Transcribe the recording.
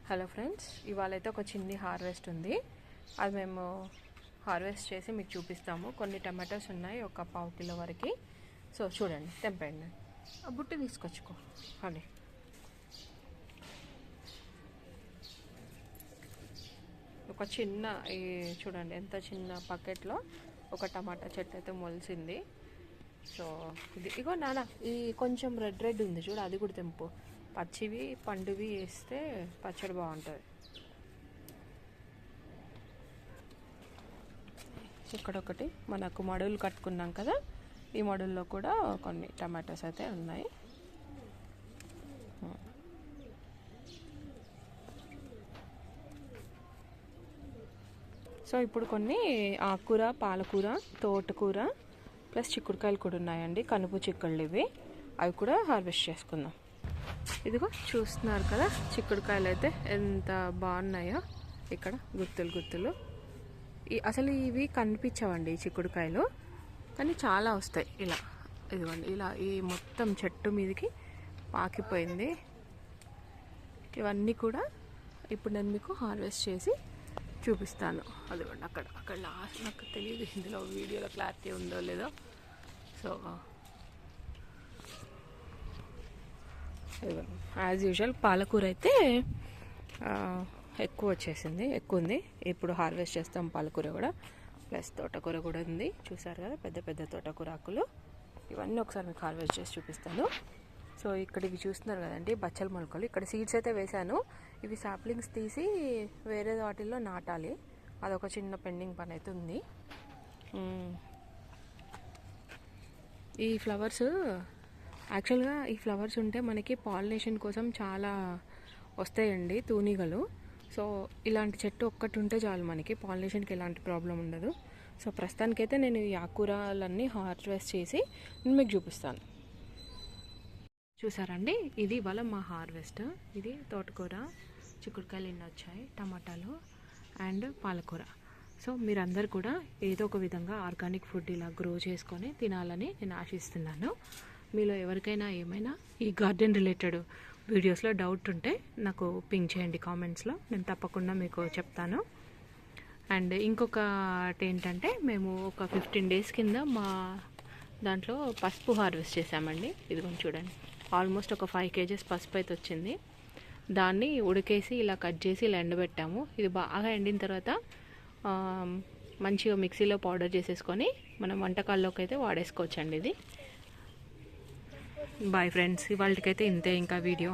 Hello friends, ఇవాళ అయితే ఒక చిన్ని హార్వెస్ట్ ఉంది. అది మేము హార్వెస్ట్ చేసి మీకు చూపిస్తాము. కొన్ని టమాటోస్ ఉన్నాయి, ఒక పావు కిలో వరకు. సో చూడండి, తెంపండి. ఆ బుట్టి తీసుకొచ్చుకో. అది ఒక చిన్న ఈ చూడండి, ఎంత చిన్న పకెట్లో ఒక టమాటా చెట్టు అయితే మొలిసింది. సో ఇది ఇగో నాన్న, ఈ కొంచెం రెడ్ ఉంది చూడు, అది కూడా తెంపు. పచ్చివి పండువి వేస్తే పచ్చడి బాగుంటుంది. ఇక్కడ ఒకటి మనకు మడులు కట్టుకున్నాం కదా, ఈ మడుల్లో కూడా కొన్ని టమాటోస్ అయితే ఉన్నాయి. సో ఇప్పుడు కొన్ని ఆకుకూర, పాలకూర, తోటకూర ప్లస్ చిక్కుడుకాయలు కూడా ఉన్నాయండి. కనుపు చిక్కుళ్ళు ఇవి, అవి కూడా హార్వెస్ట్ చేసుకుందాం. ఇదిగో చూస్తున్నారు కదా, చిక్కుడుకాయలు అయితే ఎంత బాగున్నాయో. ఇక్కడ గుత్తులు అసలు ఇవి కనిపించవండి చిక్కుడుకాయలు, కానీ చాలా వస్తాయి ఇలా. ఇదిగోండి, ఇలా ఈ మొత్తం చెట్టు మీదకి పాకిపోయింది. ఇవన్నీ కూడా ఇప్పుడు నేను మీకు హార్వెస్ట్ చేసి చూపిస్తాను. అదిగోండి, అక్కడ లాస్ట్, నాకు తెలియదు ఇందులో వీడియోలో క్లారిటీ ఉందో లేదో. సో యాజ్ యూజువల్ పాలకూర అయితే ఎక్కువ వచ్చేసింది, ఎక్కువ ఉంది. ఇప్పుడు హార్వెస్ట్ చేస్తాం పాలకూర కూడా, ప్లస్ తోటకూర కూడా ఉంది. చూసారు కదా, పెద్ద పెద్ద తోటకూర ఆకులు. ఇవన్నీ ఒకసారి మీకు హార్వెస్ట్ చేసి చూపిస్తాను. సో ఇక్కడ ఇవి చూస్తున్నారు కదండి, బచ్చల మొలకలు. ఇక్కడ సీడ్స్ అయితే వేశాను. ఇవి సాప్లింగ్స్ తీసి వేరే వాటిల్లో నాటాలి. అదొక చిన్న పెండింగ్ పని అయితే ఉంది. ఈ ఫ్లవర్స్ యాక్చువల్గా ఈ ఫ్లవర్స్ ఉంటే మనకి పాలినేషన్ కోసం చాలా వస్తాయండి, తూనిగలు. సో ఇలాంటి చెట్టు ఒక్కటి ఉంటే చాలు, మనకి పాలినేషన్కి ఎలాంటి ప్రాబ్లం ఉండదు. సో ప్రస్తుతానికైతే నేను ఈ ఆకుకూరలన్నీ హార్వెస్ట్ చేసి మీకు చూపిస్తాను. చూసారండి, ఇది ఇవాళ మా హార్వెస్ట్. ఇది తోటకూర, చిక్కుడుకాయలు ఎన్ని వచ్చాయి, టమాటాలు అండ్ పాలకూర. సో మీరందరూ కూడా ఏదో ఒక విధంగా ఆర్గానిక్ ఫుడ్ ఇలా గ్రో చేసుకొని తినాలని నేను ఆశిస్తున్నాను. మీలో ఎవరికైనా ఏమైనా ఈ గార్డెన్ రిలేటెడ్ వీడియోస్లో డౌట్ ఉంటే నాకు పింక్ చేయండి కామెంట్స్లో, నేను తప్పకుండా మీకు చెప్తాను. అండ్ ఇంకొకటి ఏంటంటే, మేము ఒక 15 days కింద మా దాంట్లో పసుపు హార్వెస్ట్ చేసామండి. ఇదిగోండి చూడండి, ఆల్మోస్ట్ ఒక 5 kgs పసుపు అయితే వచ్చింది. దాన్ని ఉడికేసి ఇలా కట్ చేసి ఇలా ఎండబెట్టాము. ఇది బాగా ఎండిన తర్వాత మంచిగా మిక్సీలో పౌడర్ చేసేసుకొని మనం వంటకాల్లోకి అయితే వాడేసుకోవచ్చండి. ఇది బాయ్ ఫ్రెండ్స్, ఇవాళకైతే ఇంతే ఇంకా వీడియో.